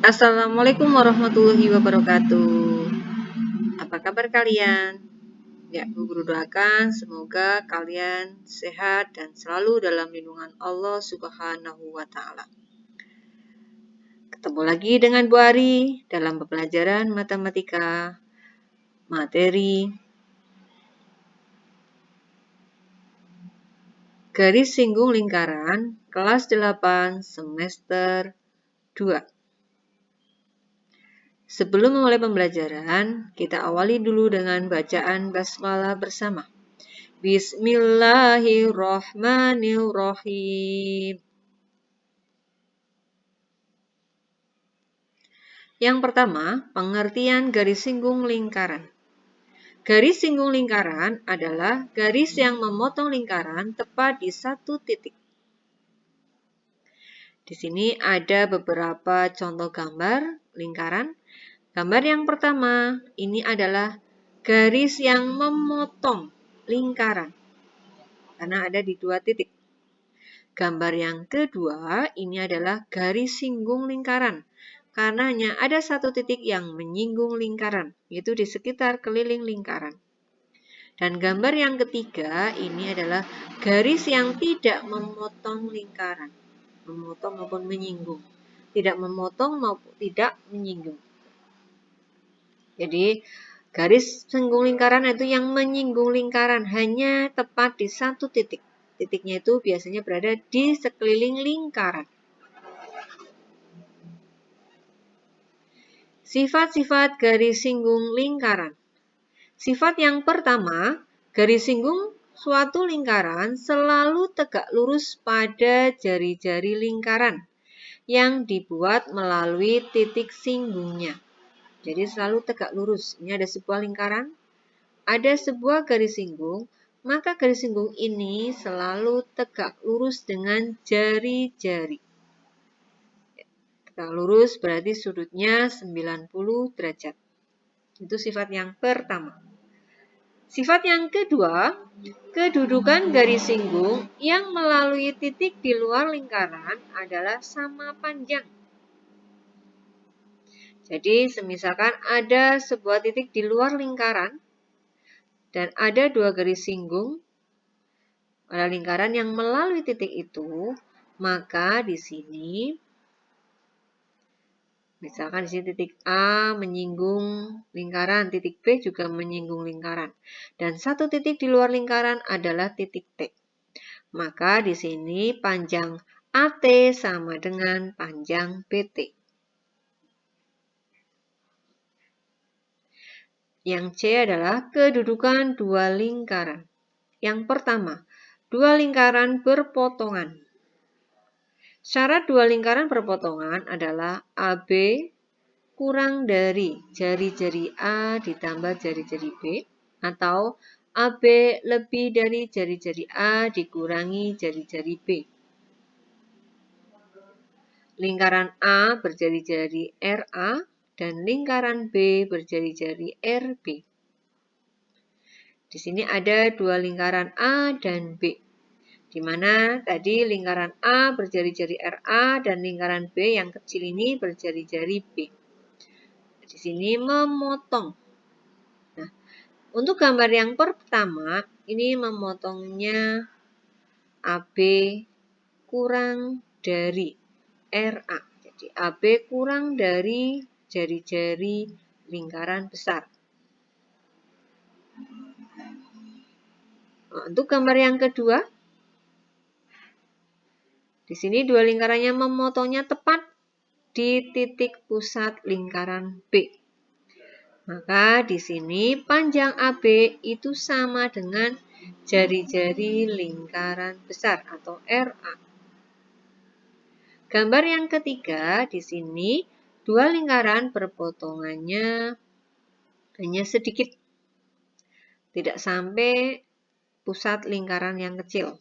Assalamualaikum warahmatullahi wabarakatuh. Apa kabar kalian? Ya, Bu Guru doakan semoga kalian sehat dan selalu dalam lindungan Allah Subhanahu wa Ta'ala. Ketemu lagi dengan Bu Ari dalam pembelajaran matematika materi garis singgung lingkaran kelas 8 semester 2. Sebelum memulai pembelajaran, kita awali dulu dengan bacaan basmalah bersama. Bismillahirrahmanirrahim. Yang pertama, pengertian garis singgung lingkaran. Garis singgung lingkaran adalah garis yang memotong lingkaran tepat di satu titik. Di sini ada beberapa contoh gambar lingkaran. Gambar yang pertama, ini adalah garis yang memotong lingkaran karena ada di dua titik. Gambar yang kedua, ini adalah garis singgung lingkaran karena hanya ada satu titik yang menyinggung lingkaran, yaitu di sekitar keliling lingkaran. Dan gambar yang ketiga, ini adalah garis yang tidak memotong lingkaran, memotong maupun menyinggung, tidak memotong maupun tidak menyinggung. Jadi, garis singgung lingkaran itu yang menyinggung lingkaran hanya tepat di satu titik. Titiknya itu biasanya berada di sekeliling lingkaran. Sifat-sifat garis singgung lingkaran. Sifat yang pertama, garis singgung suatu lingkaran selalu tegak lurus pada jari-jari lingkaran yang dibuat melalui titik singgungnya. Jadi selalu tegak lurus. Ini ada sebuah lingkaran, ada sebuah garis singgung, maka garis singgung ini selalu tegak lurus dengan jari-jari. Tegak lurus berarti sudutnya 90 derajat. Itu sifat yang pertama. Sifat yang kedua, kedudukan garis singgung yang melalui titik di luar lingkaran adalah sama panjang. Jadi, semisalkan ada sebuah titik di luar lingkaran dan ada dua garis singgung pada lingkaran yang melalui titik itu, maka di sini misalkan di sini titik A menyinggung lingkaran, titik B juga menyinggung lingkaran, dan satu titik di luar lingkaran adalah titik T. Maka di sini panjang AT sama dengan panjang BT. Yang C adalah kedudukan dua lingkaran. Yang pertama, dua lingkaran berpotongan. Syarat dua lingkaran berpotongan adalah AB kurang dari jari-jari A ditambah jari-jari B, atau AB lebih dari jari-jari A dikurangi jari-jari B. Lingkaran A berjari-jari RA dan lingkaran B berjari-jari RB. Di sini ada dua lingkaran A dan B, di mana tadi lingkaran A berjari-jari RA dan lingkaran B yang kecil ini berjari-jari B. Di sini memotong. Nah, untuk gambar yang pertama, ini memotongnya AB kurang dari RA. Jadi AB kurang dari jari-jari lingkaran besar. Nah, untuk gambar yang kedua, di sini dua lingkarannya memotongnya tepat di titik pusat lingkaran B. Maka di sini panjang AB itu sama dengan jari-jari lingkaran besar atau RA. Gambar yang ketiga, di sini dua lingkaran berpotongannya hanya sedikit, tidak sampai pusat lingkaran yang kecil.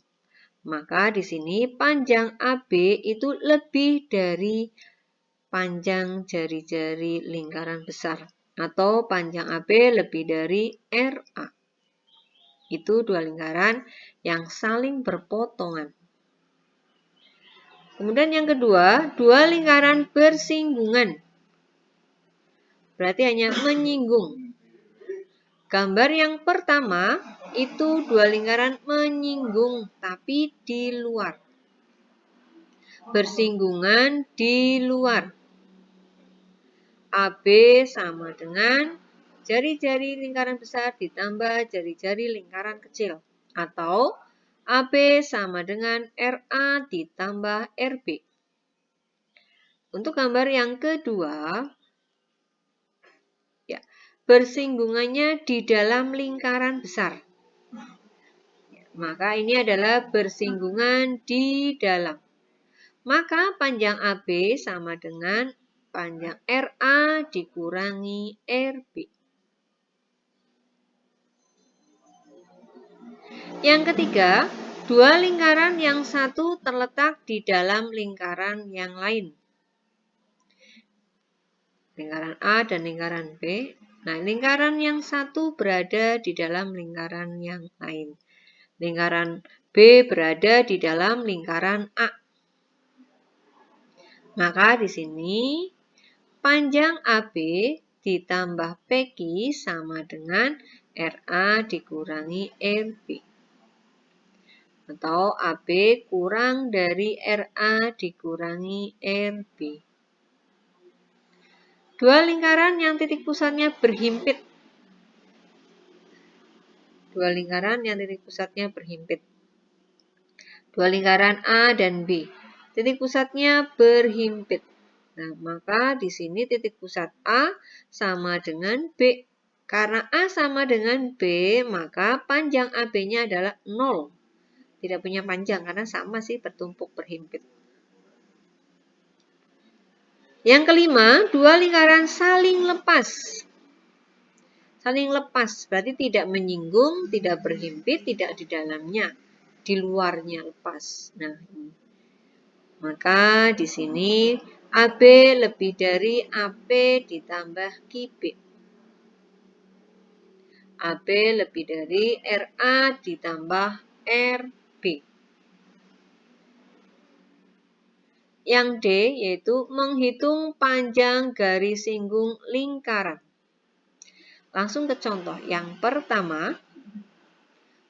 Maka di sini panjang AB itu lebih dari panjang jari-jari lingkaran besar, atau panjang AB lebih dari RA. Itu dua lingkaran yang saling berpotongan. Kemudian yang kedua, dua lingkaran bersinggungan. berarti hanya menyinggung. Gambar yang pertama itu dua lingkaran menyinggung tapi di luar. Bersinggungan di luar. AB sama dengan jari-jari lingkaran besar ditambah jari-jari lingkaran kecil. Atau AB sama dengan RA ditambah RB. Untuk gambar yang kedua, ya, bersinggungannya di dalam lingkaran besar. Maka ini adalah bersinggungan di dalam. Maka panjang AB sama dengan panjang RA dikurangi RB. Yang ketiga, dua lingkaran yang satu terletak di dalam lingkaran yang lain. Lingkaran A dan lingkaran B. Nah, lingkaran yang satu berada di dalam lingkaran yang lain. Lingkaran B berada di dalam lingkaran A. Maka di sini panjang AB ditambah PQ sama dengan RA dikurangi RB. Atau AB kurang dari RA dikurangi RB. Dua lingkaran yang titik pusatnya berhimpit. Dua lingkaran yang titik pusatnya berhimpit. Dua lingkaran A dan B. Titik pusatnya berhimpit. Nah, maka di sini titik pusat A sama dengan B. Karena A sama dengan B, maka panjang AB-nya adalah 0. Tidak punya panjang karena sama sih bertumpuk berhimpit. Yang kelima, dua lingkaran saling lepas. Saling lepas berarti tidak menyinggung, tidak berhimpit, tidak di dalamnya, di luarnya lepas. Nah, ini. Maka di sini AB lebih dari AP ditambah QB. AB lebih dari RA ditambah RB. Yang D yaitu menghitung panjang garis singgung lingkaran. Langsung ke contoh. Yang pertama,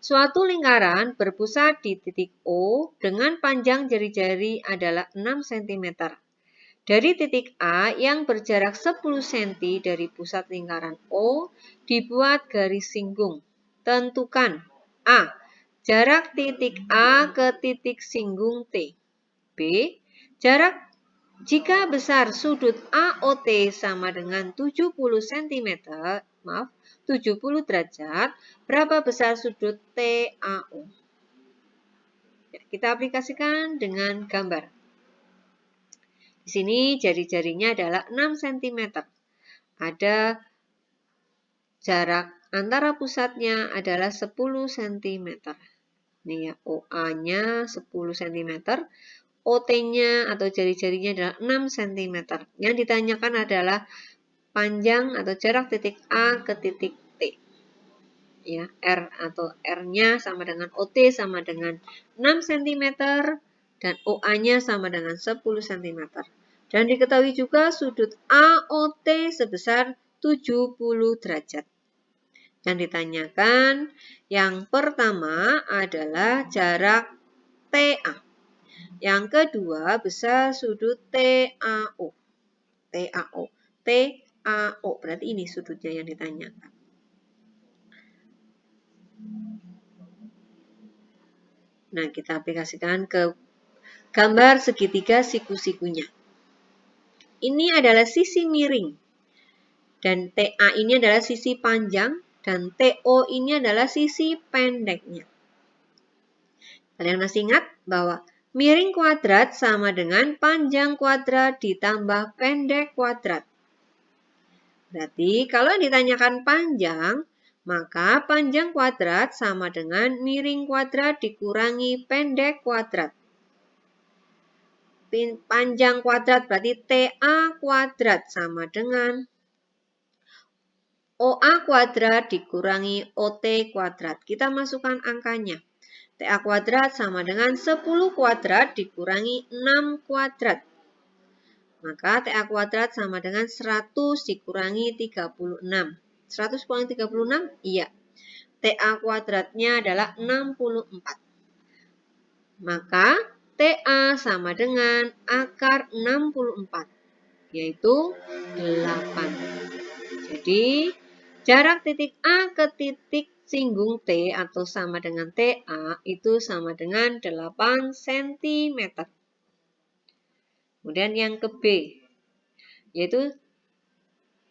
suatu lingkaran berpusat di titik O dengan panjang jari-jari adalah 6 cm. Dari titik A yang berjarak 10 cm dari pusat lingkaran O dibuat garis singgung. Tentukan A. Jarak titik A ke titik singgung T. B. Jarak jika besar sudut AOT sama dengan 70 cm, 70 derajat, berapa besar sudut TAO? Kita aplikasikan dengan gambar. Di sini jari-jarinya adalah 6 cm. Ada jarak antara pusatnya adalah 10 cm. Ini ya, OA-nya 10 cm. OT-nya atau jari-jarinya adalah 6 cm. Yang ditanyakan adalah panjang atau jarak titik A ke titik T. Ya, R atau R-nya sama dengan OT sama dengan 6 cm dan OA-nya sama dengan 10 cm. Dan diketahui juga sudut AOT sebesar 70 derajat. Yang ditanyakan yang pertama adalah jarak TA. Yang kedua besar sudut TAO. TAO. TAO. Berarti ini sudutnya yang ditanyakan. Nah, kita aplikasikan ke gambar segitiga siku-sikunya. Ini adalah sisi miring. Dan TA ini adalah sisi panjang. Dan TO ini adalah sisi pendeknya. Kalian masih ingat bahwa miring kuadrat sama dengan panjang kuadrat ditambah pendek kuadrat. Berarti kalau ditanyakan panjang, maka panjang kuadrat sama dengan miring kuadrat dikurangi pendek kuadrat. Panjang kuadrat berarti TA kuadrat sama dengan OA kuadrat dikurangi OT kuadrat. Kita masukkan angkanya. TA kuadrat sama dengan 10 kuadrat dikurangi 6 kuadrat. Maka TA kuadrat sama dengan 100 dikurangi 36. 100 kurangi 36? Iya. TA kuadratnya adalah 64. Maka TA sama dengan akar 64, yaitu 8. Jadi, jarak titik A ke titik singgung T atau sama dengan TA itu sama dengan 8 cm. Kemudian yang ke B, yaitu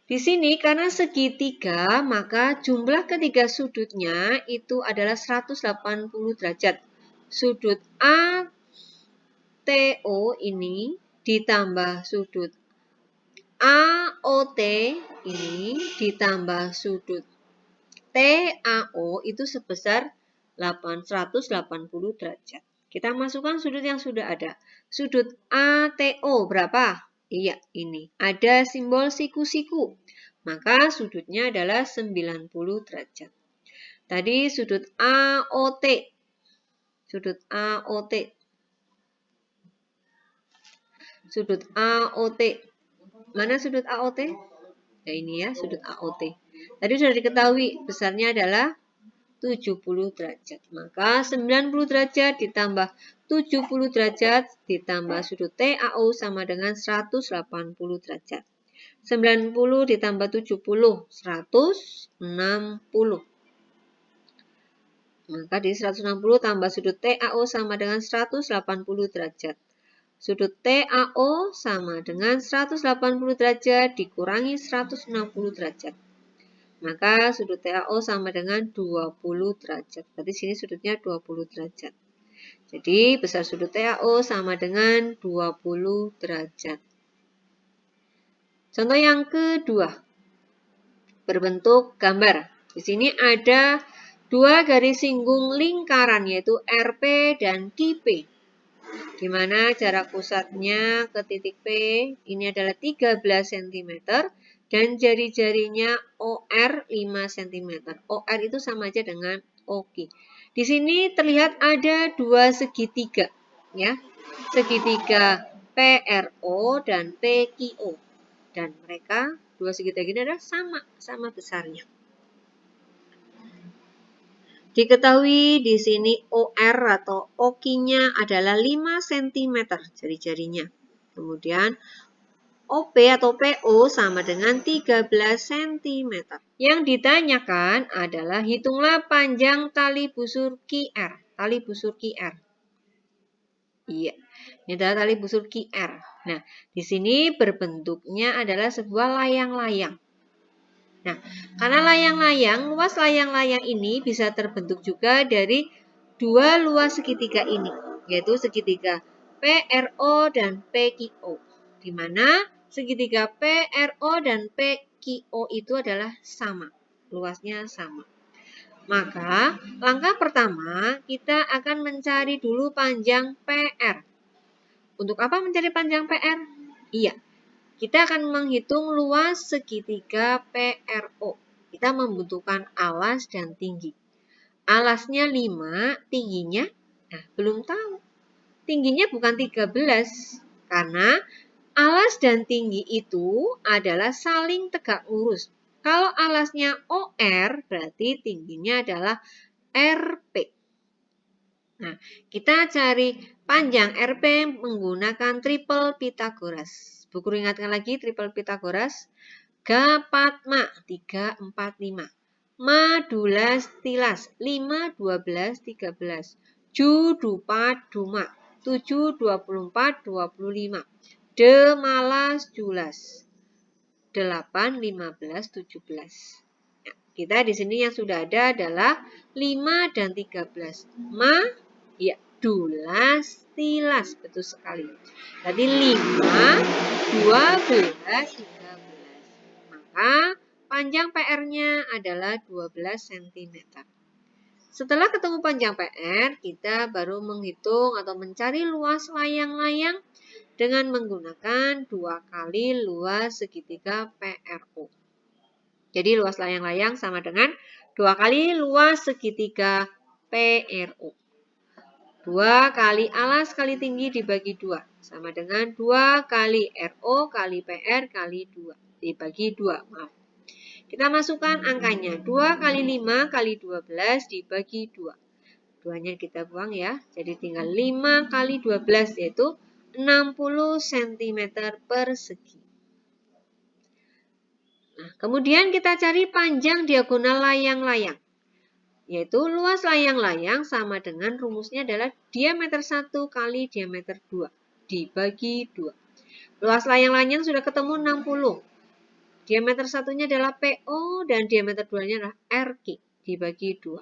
di sini karena segitiga, maka jumlah ketiga sudutnya itu adalah 180 derajat. Sudut ATO ini ditambah sudut AOT ini ditambah sudut TAO itu sebesar 180 derajat. Kita masukkan sudut yang sudah ada. Sudut ATO berapa? Iya, ini. Ada simbol siku-siku. Maka sudutnya adalah 90 derajat. Tadi sudut AOT. Sudut AOT. Sudut AOT. Mana sudut AOT? Nah, ini ya, sudut AOT. Tadi sudah diketahui besarnya adalah 70 derajat. Maka 90 derajat ditambah 70 derajat ditambah sudut TAO sama dengan 180 derajat. 90 ditambah 70, 160. Maka di 160 tambah sudut TAO sama dengan 180 derajat. Sudut TAO sama dengan 180 derajat dikurangi 160 derajat. Maka sudut TAO sama dengan 20 derajat. Berarti sini sudutnya 20 derajat. Jadi besar sudut TAO sama dengan 20 derajat. Contoh yang kedua. Berbentuk gambar. Di sini ada dua garis singgung lingkaran yaitu RP dan QP. Di mana jarak pusatnya ke titik P ini adalah 13 cm dan jari-jarinya OR 5 cm. OR itu sama aja dengan OQ. Di sini terlihat ada dua segitiga, ya. Segitiga PRO dan PQO. Dan mereka dua segitiga ini adalah sama besarnya. Diketahui di sini OR atau OQ-nya adalah 5 cm jari-jarinya. Kemudian OP atau PO sama dengan 13 cm. Yang ditanyakan adalah hitunglah panjang tali busur QR. Tali busur QR. Iya, ini adalah tali busur QR. Nah, di sini berbentuknya adalah sebuah layang-layang. Nah, karena luas layang-layang ini bisa terbentuk juga dari dua luas segitiga ini, yaitu segitiga PRO dan PQO, di mana segitiga PRO dan PQO itu adalah sama, luasnya sama. Maka, langkah pertama kita akan mencari dulu panjang PR. Untuk apa mencari panjang PR? Iya. Kita akan menghitung luas segitiga PRO. Kita membutuhkan alas dan tinggi. Alasnya 5, tingginya belum tahu. Tingginya bukan 13, karena alas dan tinggi itu adalah saling tegak lurus. Kalau alasnya OR, berarti tingginya adalah RP. Nah, kita cari panjang RP menggunakan triple Pythagoras. Bu guru ingatkan lagi triple Pythagoras. Gapatma 3, 4, 5. Madulas tilas 5, 12, 13. Judupat duma 7, 24, 25. Demalas julas 8, 15, 17. Nah, kita di sini yang sudah ada adalah 5 dan 13. Ya, dulas, tilas. Betul sekali. Tadi 5, 12, 13. Maka panjang PR-nya adalah 12 cm. Setelah ketemu panjang PR, kita baru menghitung atau mencari luas layang-layang dengan menggunakan 2 kali luas segitiga PRO. Jadi luas layang-layang sama dengan 2 kali luas segitiga PRO. 2 kali alas kali tinggi dibagi 2. Sama dengan 2 kali RO kali PR kali 2. Dibagi 2, maaf. Kita masukkan angkanya. 2 kali 5 kali 12 dibagi 2. 2-nya kita buang ya. Jadi tinggal 5 kali 12 yaitu 60 cm persegi. Nah, kemudian kita cari panjang diagonal layang-layang. Yaitu luas layang-layang sama dengan rumusnya adalah diameter 1 kali diameter 2 dibagi 2. Luas layang-layang sudah ketemu 60. Diameter satunya adalah PO dan diameter 2-nya adalah RQ dibagi 2.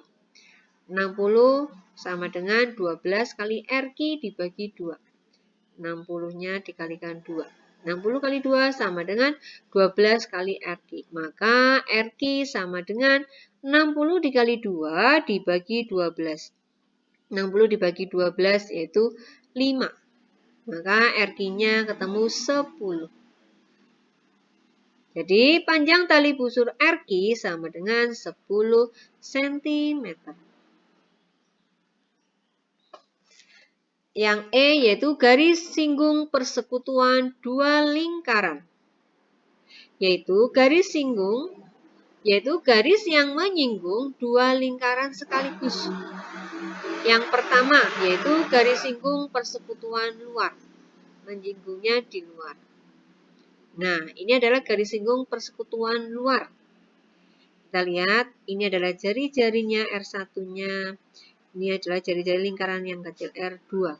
60 sama dengan 12 kali RQ dibagi 2. 60-nya dikalikan 2. 60 kali 2 sama dengan 12 kali RQ. Maka RQ sama dengan 60 dikali 2 dibagi 12. 60 dibagi 12 yaitu 5. Maka RQ-nya ketemu 10. Jadi panjang tali busur RQ sama dengan 10 cm. Yang E yaitu garis singgung persekutuan dua lingkaran. Yaitu garis singgung yaitu garis yang menyinggung dua lingkaran sekaligus. Yang pertama yaitu garis singgung persekutuan luar, menyinggungnya di luar. Nah, ini adalah garis singgung persekutuan luar. Kita lihat, ini adalah jari-jarinya R1-nya, ini adalah jari-jari lingkaran yang kecil R2.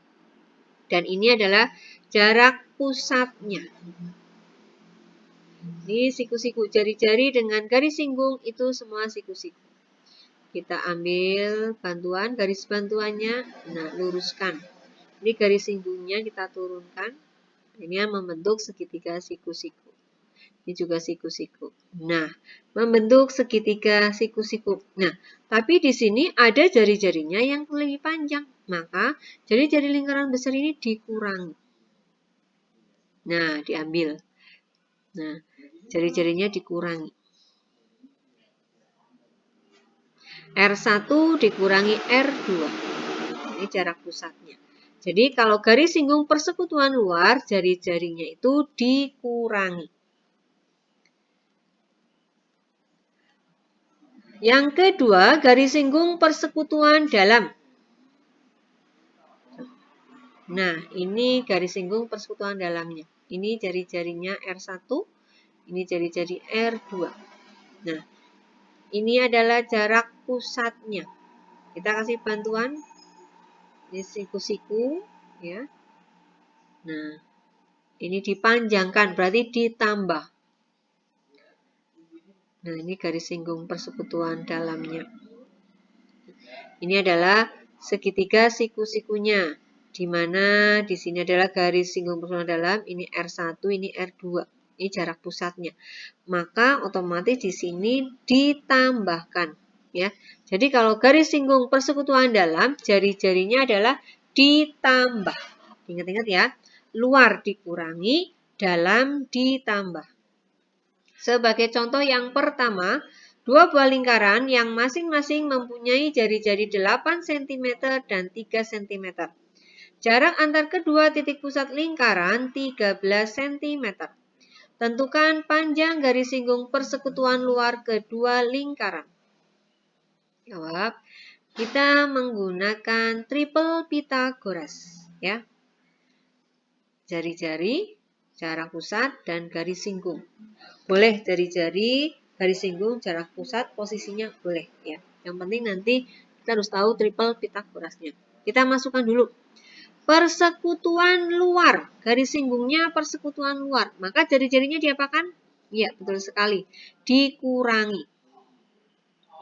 Dan ini adalah jarak pusatnya. Ini siku-siku, jari-jari dengan garis singgung itu semua siku-siku. Kita ambil bantuan, garis bantuannya, nah luruskan. Ini garis singgungnya kita turunkan. Ini yang membentuk segitiga siku-siku. Ini juga siku-siku. Nah, membentuk segitiga siku-siku. Nah, tapi di sini ada jari-jarinya yang lebih panjang. Maka jari-jari lingkaran besar ini dikurangi. Nah, diambil. Nah, jari-jarinya dikurangi. R1 dikurangi R2. Ini jarak pusatnya. Jadi kalau garis singgung persekutuan luar, jari-jarinya itu dikurangi. Yang kedua, garis singgung persekutuan dalam. Nah, ini garis singgung persekutuan dalamnya. Ini jari-jarinya R1, ini jari-jari R2. Nah, ini adalah jarak pusatnya. Kita kasih bantuan. Ini siku-siku, ya. Nah, ini dipanjangkan, berarti ditambah. Nah, ini garis singgung persekutuan dalamnya. Ini adalah segitiga siku-sikunya, di mana di sini adalah garis singgung persekutuan dalam, ini R1, ini R2. Ini jarak pusatnya. Maka otomatis di sini ditambahkan, ya. Jadi kalau garis singgung persekutuan dalam, jari-jarinya adalah ditambah. Ingat-ingat ya, luar dikurangi, dalam ditambah. Sebagai contoh yang pertama, dua buah lingkaran yang masing-masing mempunyai jari-jari 8 cm dan 3 cm. Jarak antar kedua titik pusat lingkaran 13 cm. Tentukan panjang garis singgung persekutuan luar kedua lingkaran. Jawab, kita menggunakan triple Pythagoras, ya. Jari-jari, jarak pusat, dan garis singgung. Boleh jari-jari, garis singgung, jarak pusat, posisinya boleh, ya. Yang penting nanti kita harus tahu triple Pythagorasnya. Kita masukkan dulu. Persekutuan luar, garis singgungnya persekutuan luar. Maka jari-jarinya diapakan? Iya, betul sekali. Dikurangi.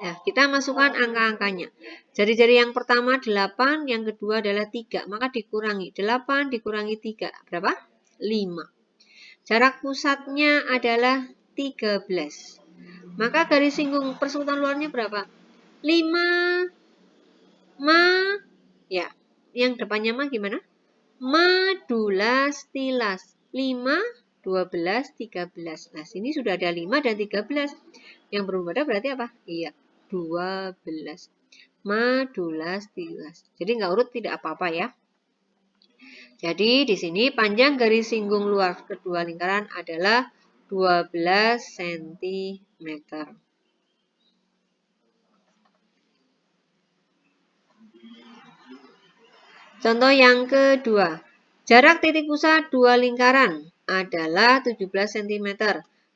Nah, kita masukkan angka-angkanya. Jari-jari yang pertama 8, yang kedua adalah 3. Maka dikurangi. 8 dikurangi 3. Berapa? 5. Jarak pusatnya adalah 13. Maka garis singgung persekutuan luarnya berapa? 5. Ya. Yang depannya mah gimana? Madulas tilas. 5, 12, 13. Nah, sini sudah ada 5 dan 13. Yang berubah berarti apa? Iya, 12. 12, 13. Jadi nggak urut tidak apa-apa ya. Jadi di sini panjang garis singgung luar kedua lingkaran adalah 12 cm. Contoh yang kedua, jarak titik pusat dua lingkaran adalah 17 cm.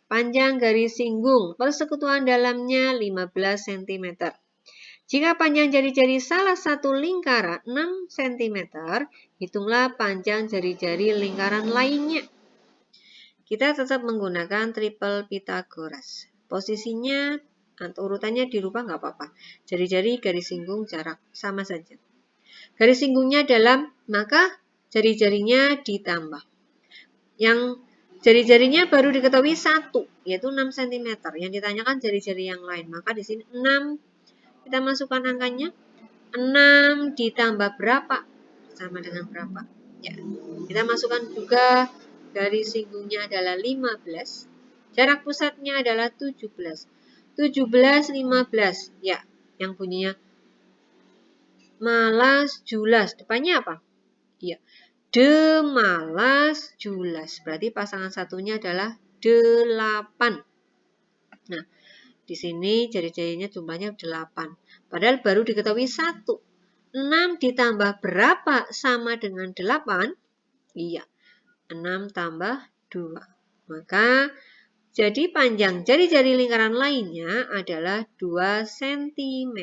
Panjang garis singgung persekutuan dalamnya 15 cm. Jika panjang jari-jari salah satu lingkaran 6 cm, hitunglah panjang jari-jari lingkaran lainnya. Kita tetap menggunakan triple Pythagoras. Posisinya atau urutannya dirubah nggak apa-apa. Jari-jari, garis singgung, jarak, sama saja. Garis singgungnya dalam, maka jari-jarinya ditambah. Yang jari-jarinya baru diketahui 1, yaitu 6 cm. Yang ditanyakan jari-jari yang lain. Maka di sini 6, kita masukkan angkanya. 6 ditambah berapa? Sama dengan berapa? Ya, kita masukkan juga garis singgungnya adalah 15. Jarak pusatnya adalah 17. 17, 15. Ya, yang bunyinya malas, julas. Depannya apa? Iya. De, malas, julas. Berarti pasangan satunya adalah 8. Nah, di sini jari-jarinya jumlahnya 8. Padahal baru diketahui 1. 6 ditambah berapa sama dengan 8? Iya. 6 tambah 2. Maka jadi panjang jari-jari lingkaran lainnya adalah 2 cm.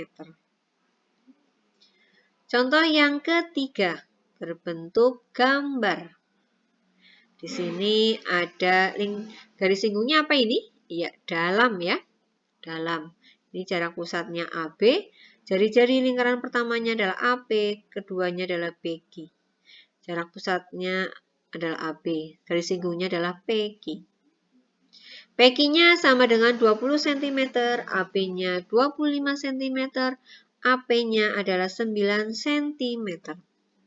Contoh yang ketiga, berbentuk gambar. Di sini ada garis singgungnya apa ini? Iya, dalam ya. Dalam. Ini jarak pusatnya AB. Jari-jari lingkaran pertamanya adalah AP, keduanya adalah BQ. Jarak pusatnya adalah AB. Garis singgungnya adalah PQ. PQ-nya sama dengan 20 cm, AB-nya 25 cm, AP-nya adalah 9 cm.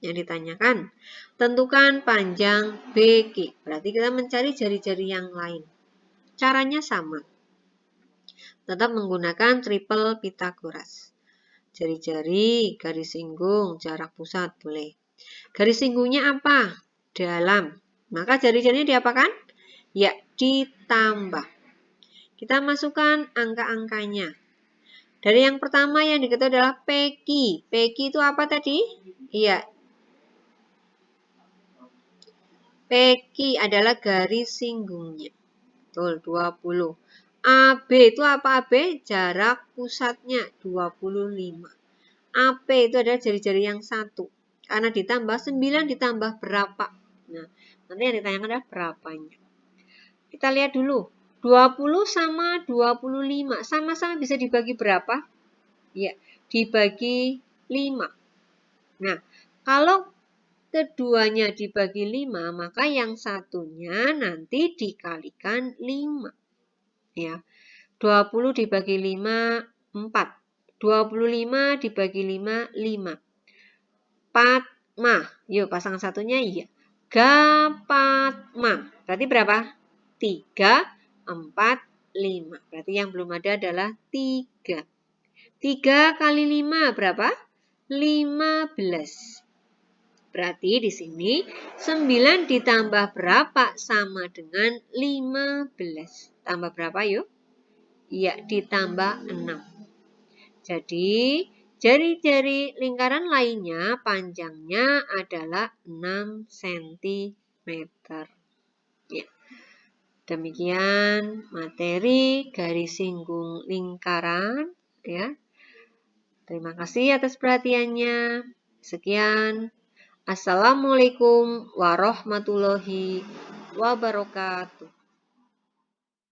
Yang ditanyakan, tentukan panjang BQ. Berarti kita mencari jari-jari yang lain. Caranya sama. Tetap menggunakan triple Pythagoras. Jari-jari, garis singgung, jarak pusat boleh. Garis singgungnya apa? Dalam. Maka jari-jarinya diapakan? Ya, ditambah. Kita masukkan angka-angkanya. Dari yang pertama yang diketahui adalah PQ. PQ itu apa tadi? Iya. PQ adalah garis singgungnya. Betul, 20. AB itu apa AB? Jarak pusatnya 25. AP itu adalah jari-jari yang satu. Karena ditambah 9 ditambah berapa? Nah, nanti yang ditanyakan adalah berapanya. Kita lihat dulu. 20 sama 25. Sama-sama bisa dibagi berapa? Ya, dibagi 5. Nah, kalau keduanya dibagi 5, maka yang satunya nanti dikalikan 5. Ya. 20 dibagi 5, 4. 25 dibagi 5, 5. Patma. Yuk, pasangan satunya iya. Gapatma. Berarti berapa? 3, 4, 5. Berarti yang belum ada adalah 3. 3 kali 5 berapa? 15. Berarti di sini 9 ditambah berapa sama dengan 15. Tambah berapa yuk? Iya, ditambah 6. Jadi, jari-jari lingkaran lainnya panjangnya adalah 6 cm. Ya. Demikian materi garis singgung lingkaran. Ya. Terima kasih atas perhatiannya. Sekian. Assalamualaikum warahmatullahi wabarakatuh.